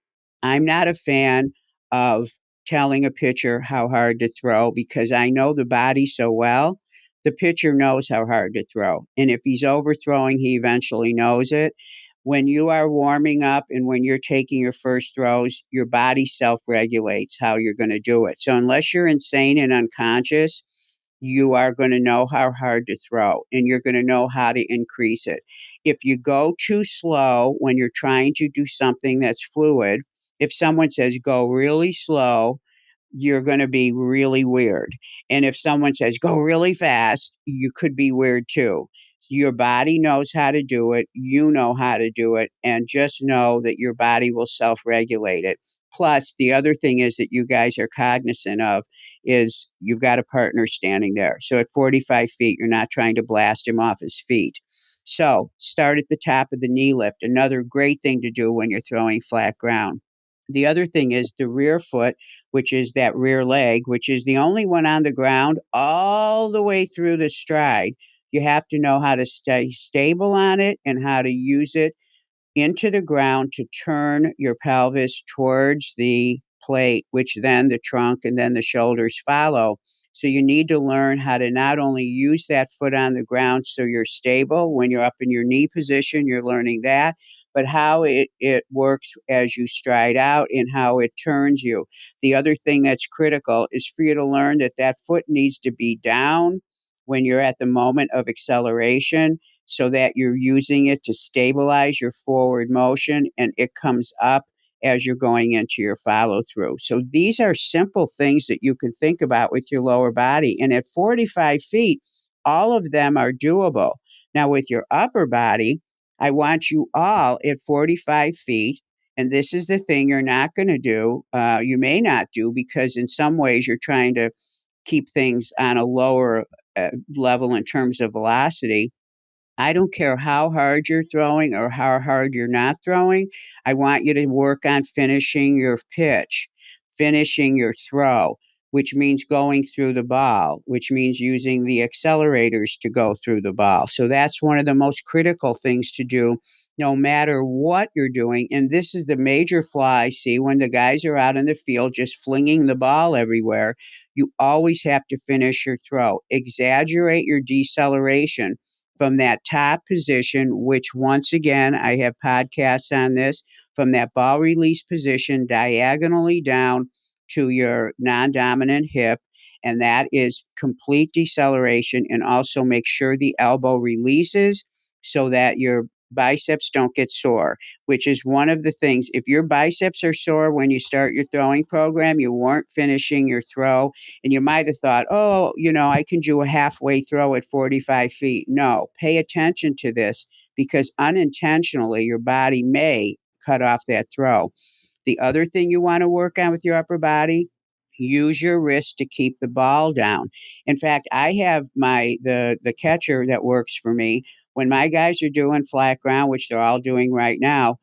I'm not a fan of telling a pitcher how hard to throw because I know the body so well the pitcher knows how hard to throw. And if he's overthrowing, he eventually knows it. When you are warming up and when you're taking your first throws, your body self regulates how you're going to do it. So unless you're insane and unconscious, you are going to know how hard to throw and you're going to know how to increase it. If you go too slow when you're trying to do something that's fluid, if someone says go really slow, you're going to be really weird. And if someone says go really fast, you could be weird too. Your body knows how to do it. You know how to do it. And just know that your body will self regulate it. Plus, the other thing is that you guys are cognizant of is you've got a partner standing there. So at 45 feet, you're not trying to blast him off his feet. So start at the top of the knee lift. Another great thing to do when you're throwing flat ground. The other thing is the rear foot, which is that rear leg, which is the only one on the ground all the way through the stride. You have to know how to stay stable on it and how to use it into the ground to turn your pelvis towards the plate, which then the trunk and then the shoulders follow. So you need to learn how to not only use that foot on the ground so you're stable when you're up in your knee position, you're learning that, but how it works as you stride out and how it turns you. The other thing that's critical is for you to learn that that foot needs to be down when you're at the moment of acceleration so that you're using it to stabilize your forward motion and it comes up as you're going into your follow through. So these are simple things that you can think about with your lower body. And at 45 feet, all of them are doable. Now, with your upper body, I want you all at 45 feet. And this is the thing you're not going to do. You may not do because in some ways you're trying to keep things on a lower level in terms of velocity. I don't care how hard you're throwing or how hard you're not throwing. I want you to work on finishing your pitch, finishing your throw, which means going through the ball, which means using the accelerators to go through the ball. So that's one of the most critical things to do no matter what you're doing. And this is the major flaw I see when the guys are out in the field just flinging the ball everywhere. You always have to finish your throw. Exaggerate your deceleration from that top position, which once again, I have podcasts on this, from that ball release position diagonally down to your non-dominant hip. And that is complete deceleration. And also make sure the elbow releases so that your biceps don't get sore, which is one of the things. If your biceps are sore when you start your throwing program, you weren't finishing your throw. And you might have thought, oh, I can do a halfway throw at 45 feet. No, pay attention to this because unintentionally your body may cut off that throw. The other thing you want to work on with your upper body, use your wrist to keep the ball down. In fact, I have the catcher that works for me. When my guys are doing flat ground, which they're all doing right now,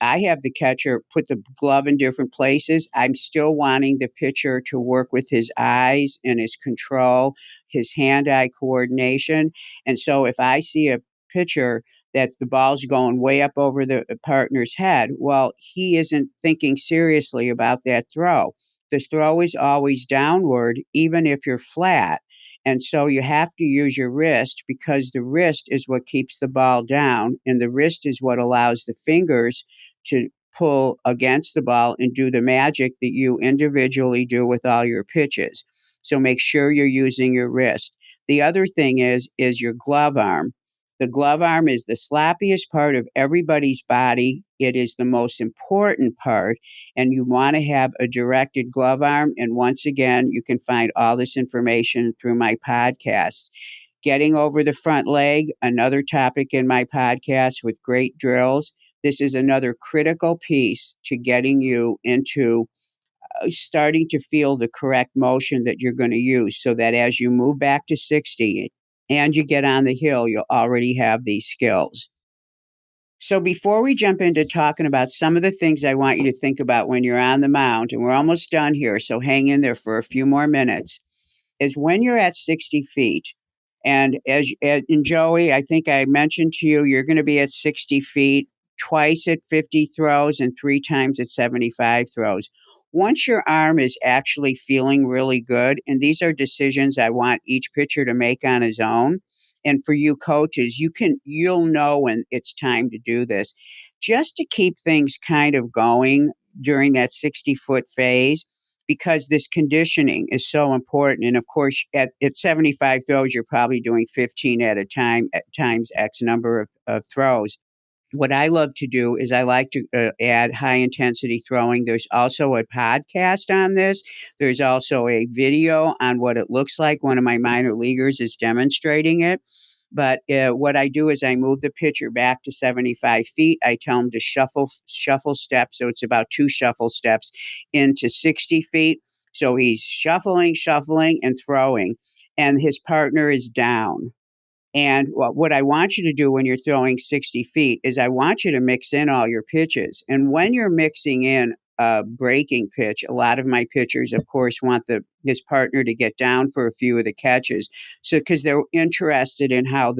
I have the catcher put the glove in different places. I'm still wanting the pitcher to work with his eyes and his control, his hand-eye coordination. And so if I see a pitcher that the ball's going way up over the partner's head, well, he isn't thinking seriously about that throw. The throw is always downward, even if you're flat. And so you have to use your wrist because the wrist is what keeps the ball down, and the wrist is what allows the fingers to pull against the ball and do the magic that you individually do with all your pitches. So make sure you're using your wrist. The other thing is your glove arm. The glove arm is the sloppiest part of everybody's body. It is the most important part, and you want to have a directed glove arm. And once again, you can find all this information through my podcasts. Getting over the front leg, another topic in my podcast with great drills. This is another critical piece to getting you into starting to feel the correct motion that you're going to use so that as you move back to 60 and you get on the hill, you'll already have these skills. So before we jump into talking about some of the things I want you to think about when you're on the mound, and we're almost done here, so hang in there for a few more minutes, is when you're at 60 feet, and and Joey, I think I mentioned to you, you're going to be at 60 feet twice at 50 throws and 3 times at 75 throws. Once your arm is actually feeling really good, and these are decisions I want each pitcher to make on his own. And for you coaches, you'll know when it's time to do this. Just to keep things kind of going during that 60-foot phase, because this conditioning is so important. And of course, at 75 throws, you're probably doing 15 at a time, at times X number of throws. What I love to do is I like to add high intensity throwing. There's also a podcast on this. There's also a video on what it looks like. One of my minor leaguers is demonstrating it. But what I do is I move the pitcher back to 75 feet. I tell him to shuffle steps. So it's about 2 shuffle steps into 60 feet. So he's shuffling, and throwing, and his partner is down. And what I want you to do when you're throwing 60 feet is I want you to mix in all your pitches. And when you're mixing in a breaking pitch, a lot of my pitchers, of course, want his partner to get down for a few of the catches. So because they're interested in how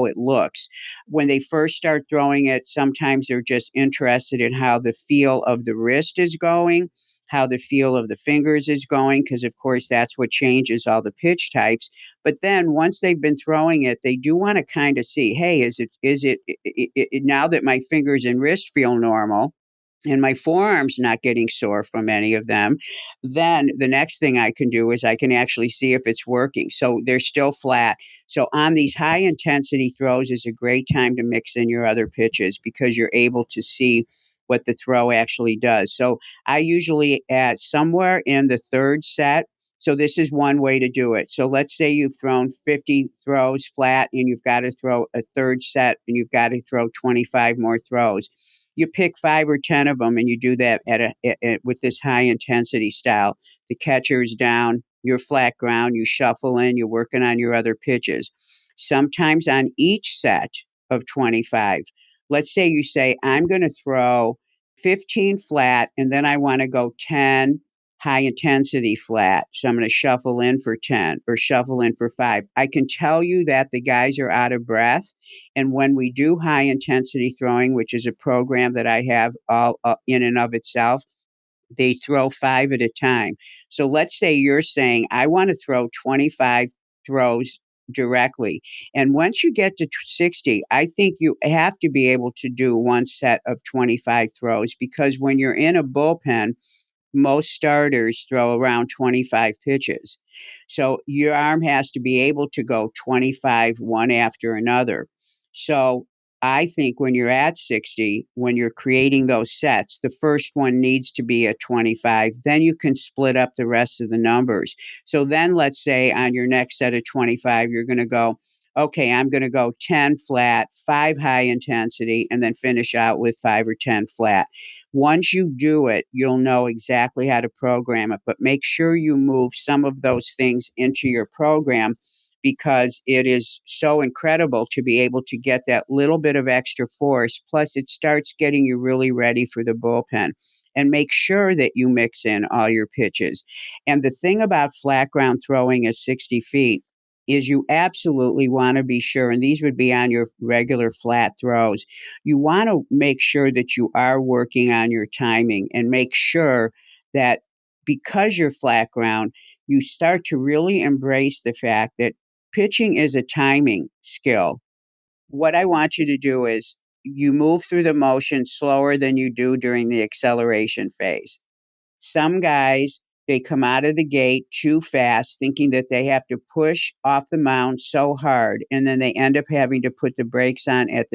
it looks. When they first start throwing it, sometimes they're just interested in how the feel of the wrist is going, how the feel of the fingers is going, because of course that's what changes all the pitch types. But then once they've been throwing it, they do want to kind of see, hey, now that my fingers and wrist feel normal and my forearm's not getting sore from any of them, then the next thing I can do is I can actually see if it's working. So they're still flat. So on these high intensity throws is a great time to mix in your other pitches because you're able to see what the throw actually does. So I usually add somewhere in the third set. So this is one way to do it. So let's say you've thrown 50 throws flat and you've got to throw a third set and you've got to throw 25 more throws. You pick 5 or 10 of them and you do that with this high intensity style. The catcher's down, you're flat ground, you shuffle in, you're working on your other pitches. Sometimes on each set of 25, let's say you say, I'm going to throw 15 flat and then I want to go 10 high intensity flat. So I'm going to shuffle in for 10 or shuffle in for 5. I can tell you that the guys are out of breath. And when we do high intensity throwing, which is a program that I have all in and of itself, they throw 5 at a time. So let's say you're saying, I want to throw 25 throws directly. And once you get to 60, I think you have to be able to do one set of 25 throws because when you're in a bullpen, most starters throw around 25 pitches. So your arm has to be able to go 25 one after another. So I think when you're at 60, when you're creating those sets, the first one needs to be at 25. Then you can split up the rest of the numbers. So then let's say on your next set of 25, you're going to go, okay, I'm going to go 10 flat, 5 high intensity, and then finish out with 5 or 10 flat. Once you do it, you'll know exactly how to program it, but make sure you move some of those things into your program because it is so incredible to be able to get that little bit of extra force. Plus, it starts getting you really ready for the bullpen. And make sure that you mix in all your pitches. And the thing about flat ground throwing at 60 feet is you absolutely want to be sure, and these would be on your regular flat throws, you want to make sure that you are working on your timing and make sure that because you're flat ground, you start to really embrace the fact that pitching is a timing skill. What I want you to do is you move through the motion slower than you do during the acceleration phase. Some guys, they come out of the gate too fast, thinking that they have to push off the mound so hard, and then they end up having to put the brakes on at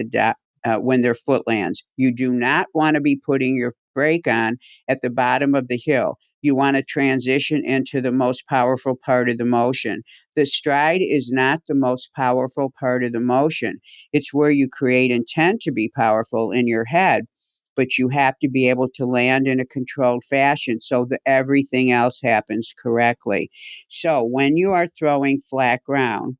when their foot lands. You do not want to be putting your brake on at the bottom of the hill. You want to transition into the most powerful part of the motion. The stride is not the most powerful part of the motion. It's where you create intent to be powerful in your head, but you have to be able to land in a controlled fashion so that everything else happens correctly. So when you are throwing flat ground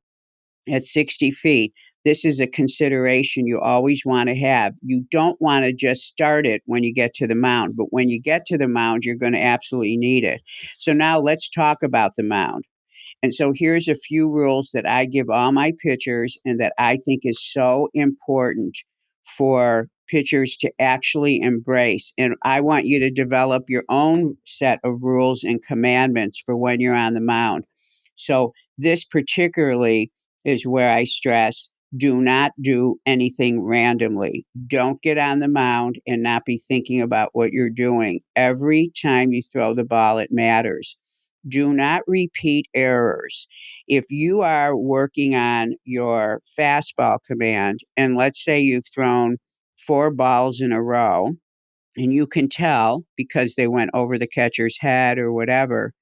at 60 feet, this is a consideration you always want to have. You don't want to just start it when you get to the mound, but when you get to the mound, you're going to absolutely need it. So now let's talk about the mound. And so here's a few rules that I give all my pitchers and that I think is so important for pitchers to actually embrace. And I want you to develop your own set of rules and commandments for when you're on the mound. So this particularly is where I stress, do not do anything randomly. Don't get on the mound and not be thinking about what you're doing. Every time you throw the ball, it matters. Do not repeat errors. If you are working on your fastball command, and let's say you've thrown 4 balls in a row, and you can tell because they went over the catcher's head or whatever,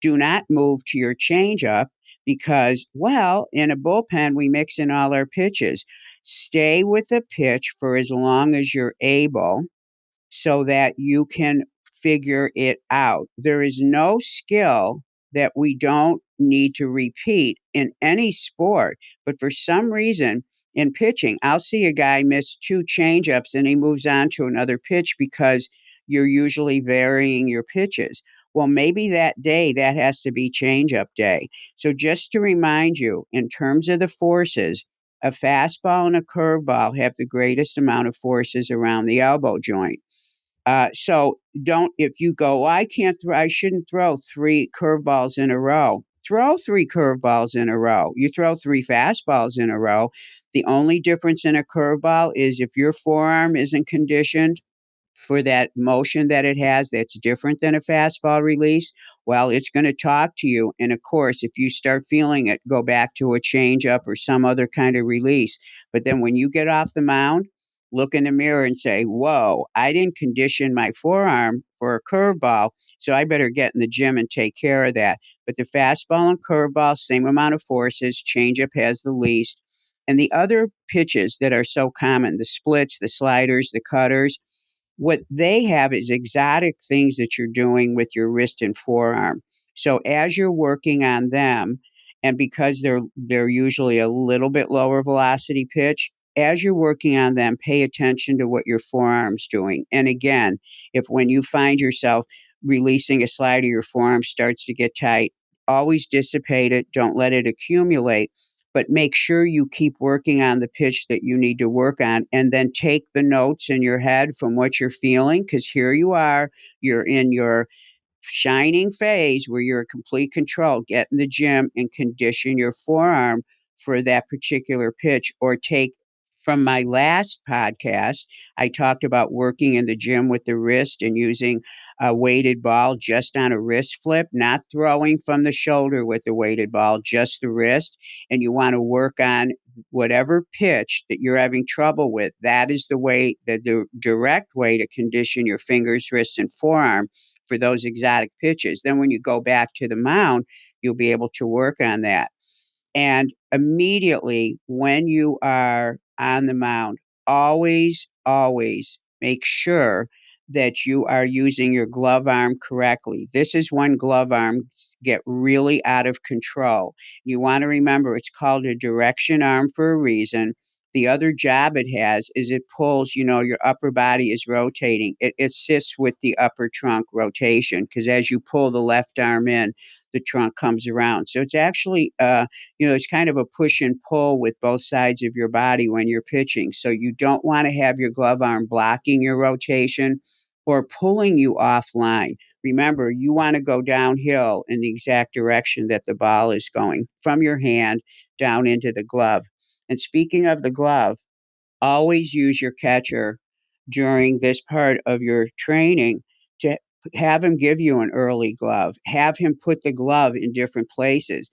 do not move to your changeup because, well, in a bullpen, we mix in all our pitches. Stay with the pitch for as long as you're able so that you can figure it out. There is no skill that we don't need to repeat in any sport, but for some reason in pitching, I'll see a guy miss 2 changeups and he moves on to another pitch because you're usually varying your pitches. Well, maybe that day that has to be changeup day. So just to remind you, in terms of the forces, a fastball and a curveball have the greatest amount of forces around the elbow joint. So don't, if you go, well, I shouldn't throw 3 curveballs in a row. Throw 3 curveballs in a row. You throw 3 fastballs in a row. The only difference in a curveball is if your forearm isn't conditioned for that motion that it has that's different than a fastball release, well, it's going to talk to you. And of course, if you start feeling it, go back to a changeup or some other kind of release. But then when you get off the mound, look in the mirror and say, whoa, I didn't condition my forearm for a curveball, so I better get in the gym and take care of that. But the fastball and curveball, same amount of forces, changeup has the least. And the other pitches that are so common, the splits, the sliders, the cutters, what they have is exotic things that you're doing with your wrist and forearm. So as you're working on them, and because they're usually a little bit lower velocity pitch, as you're working on them, pay attention to what your forearm's doing. And again, if when you find yourself releasing a slider, your forearm starts to get tight, always dissipate it. Don't let it accumulate, but make sure you keep working on the pitch that you need to work on, and then take the notes in your head from what you're feeling, because here you are, you're in your shining phase where you're in complete control. Get in the gym and condition your forearm for that particular pitch. Or take from my last podcast, I talked about working in the gym with the wrist and using a weighted ball just on a wrist flip, not throwing from the shoulder with the weighted ball, just the wrist. And you want to work on whatever pitch that you're having trouble with. That is the direct way to condition your fingers, wrists, and forearm for those exotic pitches. Then when you go back to the mound, you'll be able to work on that. And immediately when you are on the mound, always make sure that you are using your glove arm correctly. This is when glove arms get really out of control. You want to remember it's called a direction arm for a reason. The other job it has is it pulls, your upper body is rotating. It assists with the upper trunk rotation because as you pull the left arm in, the trunk comes around. So it's actually it's kind of a push and pull with both sides of your body when you're pitching. So you don't want to have your glove arm blocking your rotation or pulling you offline. Remember, you want to go downhill in the exact direction that the ball is going from your hand down into the glove. And speaking of the glove, always use your catcher during this part of your training to have him give you an early glove. Have him put the glove in different places.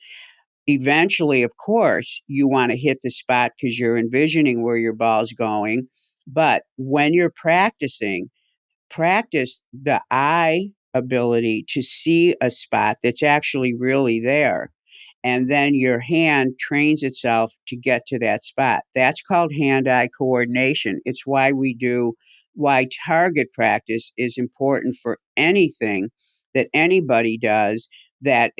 Eventually, of course, you want to hit the spot because you're envisioning where your ball's going. But when you're practicing, practice the eye ability to see a spot that's actually really there. And then your hand trains itself to get to that spot. That's called hand-eye coordination. It's why target practice is important for anything that anybody does that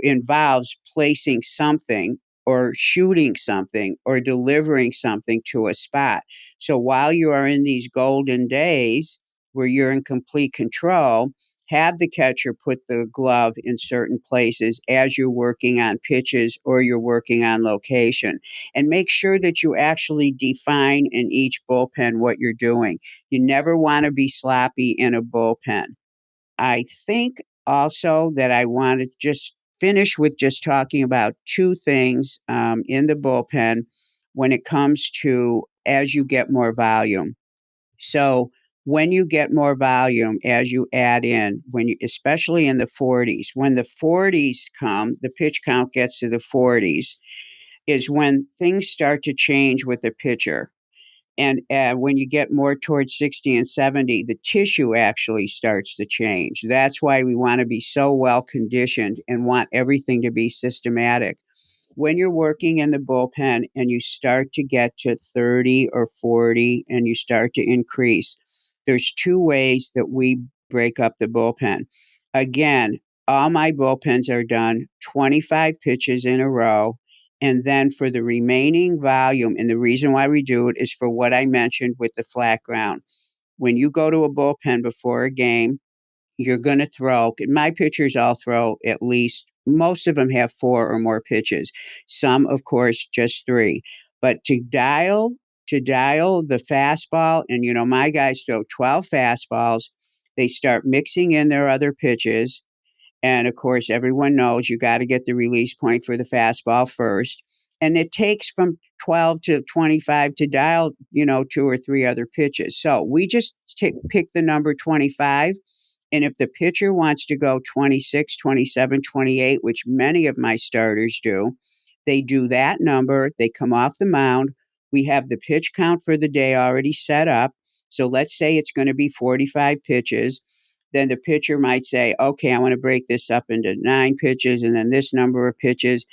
involves placing something or shooting something or delivering something to a spot. So while you are in these golden days where you're in complete control, have the catcher put the glove in certain places as you're working on pitches or you're working on location. And make sure that you actually define in each bullpen what you're doing. You never want to be sloppy in a bullpen. I think also that I want to just finish with just talking about two things in the bullpen when it comes to as you get more volume. So when you get more volume, as you add in, when you, especially in the 40s, when the 40s come, the pitch count gets to the 40s, is when things start to change with the pitcher. And when you get more towards 60 and 70, the tissue actually starts to change. That's why we want to be so well conditioned and want everything to be systematic. When you're working in the bullpen and you start to get to 30 or 40 and you start to increase, there's two ways that we break up the bullpen. Again, all my bullpens are done 25 pitches in a row. And then for the remaining volume, and the reason why we do it is for what I mentioned with the flat ground. When you go to a bullpen before a game, you're going to throw, my pitchers all throw at least, most of them have four or more pitches. Some, of course, just three. But to dial the fastball, and my guys throw 12 fastballs. They start mixing in their other pitches. And of course, everyone knows you got to get the release point for the fastball first. And it takes from 12 to 25 to dial, two or three other pitches. So we just pick the number 25. And if the pitcher wants to go 26, 27, 28, which many of my starters do, they do that number. They come off the mound. We have the pitch count for the day already set up. So let's say it's going to be 45 pitches. Then the pitcher might say, okay, I want to break this up into 9 pitches and then this number of pitches.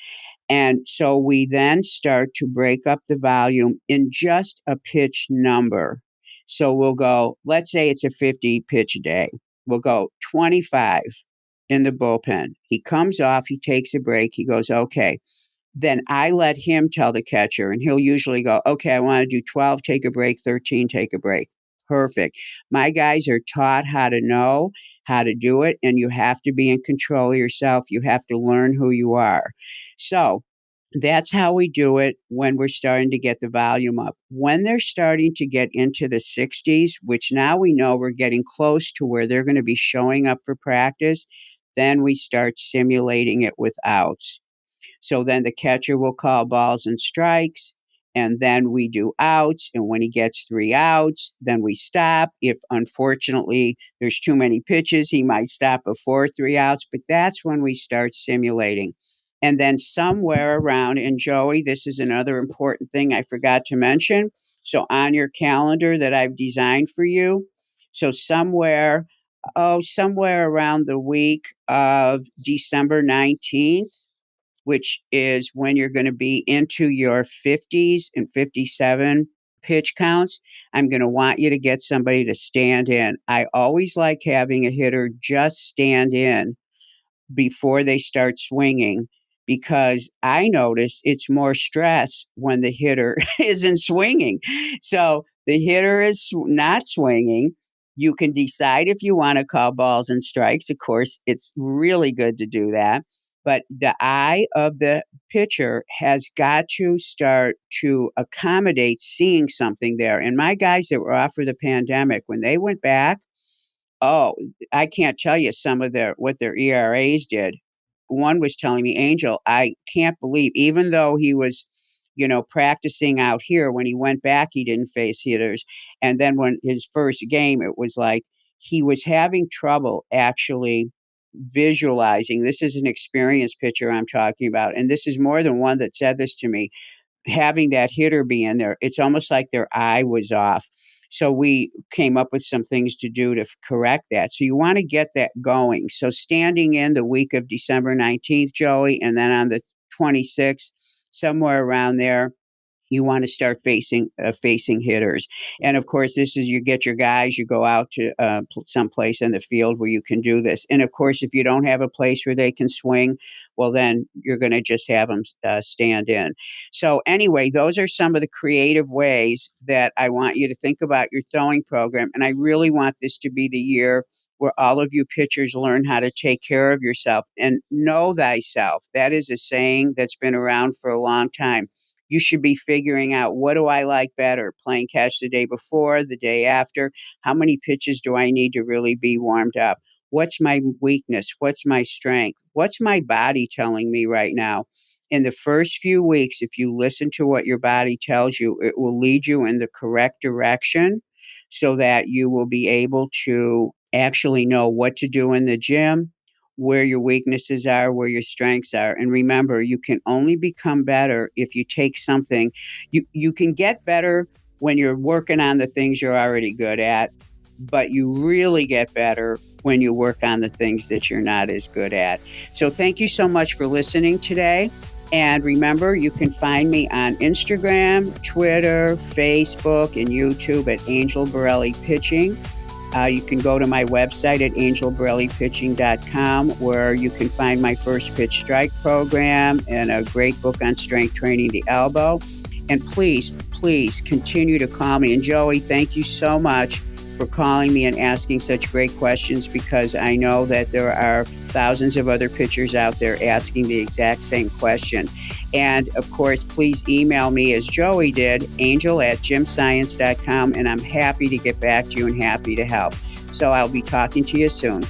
And so we then start to break up the volume in just a pitch number. So we'll go, let's say it's a 50 pitch day. We'll go 25 in the bullpen. He comes off, he takes a break, he goes, okay. Then I let him tell the catcher, and he'll usually go, okay, I want to do 12, take a break, 13, take a break. Perfect. My guys are taught how to know how to do it, and you have to be in control of yourself. You have to learn who you are. So that's how we do it when we're starting to get the volume up. When they're starting to get into the 60s, which now we know we're getting close to where they're going to be showing up for practice, then we start simulating it with outs. So then the catcher will call balls and strikes, and then we do outs. And when he gets 3 outs, then we stop. If unfortunately there's too many pitches, he might stop before 3 outs, but that's when we start simulating. And then somewhere around, and Joey, this is another important thing I forgot to mention. So on your calendar that I've designed for you, so somewhere around the week of December 19th, which is when you're going to be into your 50s and 57 pitch counts, I'm going to want you to get somebody to stand in. I always like having a hitter just stand in before they start swinging, because I notice it's more stress when the hitter isn't swinging. So the hitter is not swinging. You can decide if you want to call balls and strikes. Of course, it's really good to do that. But the eye of the pitcher has got to start to accommodate seeing something there. And my guys that were off for the pandemic, when they went back, oh, I can't tell you some of what their ERAs did. One was telling me, Angel, I can't believe, even though he was, practicing out here, when he went back, he didn't face hitters. And then when his first game, it was like he was having trouble actually visualizing. This is an experienced pitcher I'm talking about. And this is more than one that said this to me, having that hitter be in there, it's almost like their eye was off. So we came up with some things to do to correct that. So you want to get that going. So standing in the week of December 19th, Joey, and then on the 26th, somewhere around there, you want to start facing hitters. And of course, this is, you get your guys, you go out to someplace in the field where you can do this. And of course, if you don't have a place where they can swing, well, then you're going to just have them stand in. So anyway, those are some of the creative ways that I want you to think about your throwing program. And I really want this to be the year where all of you pitchers learn how to take care of yourself and know thyself. That is a saying that's been around for a long time. You should be figuring out, what do I like better, playing catch the day before, the day after? How many pitches do I need to really be warmed up? What's my weakness? What's my strength? What's my body telling me right now? In the first few weeks, if you listen to what your body tells you, it will lead you in the correct direction so that you will be able to actually know what to do in the gym, where your weaknesses are, where your strengths are. And remember, you can only become better if you take something. You can get better when you're working on the things you're already good at, but you really get better when you work on the things that you're not as good at. So thank you so much for listening today. And remember, you can find me on Instagram, Twitter, Facebook, and YouTube at Angel Borrelli Pitching. You can go to my website at angelborellipitching.com, where you can find my first pitch strike program and a great book on strength training the elbow. And please continue to call me. And Joey, thank you so much for calling me and asking such great questions, because I know that there are thousands of other pitchers out there asking the exact same question. And of course, please email me as Joey did, angel@gymscience.com, and I'm happy to get back to you and happy to help. So I'll be talking to you soon.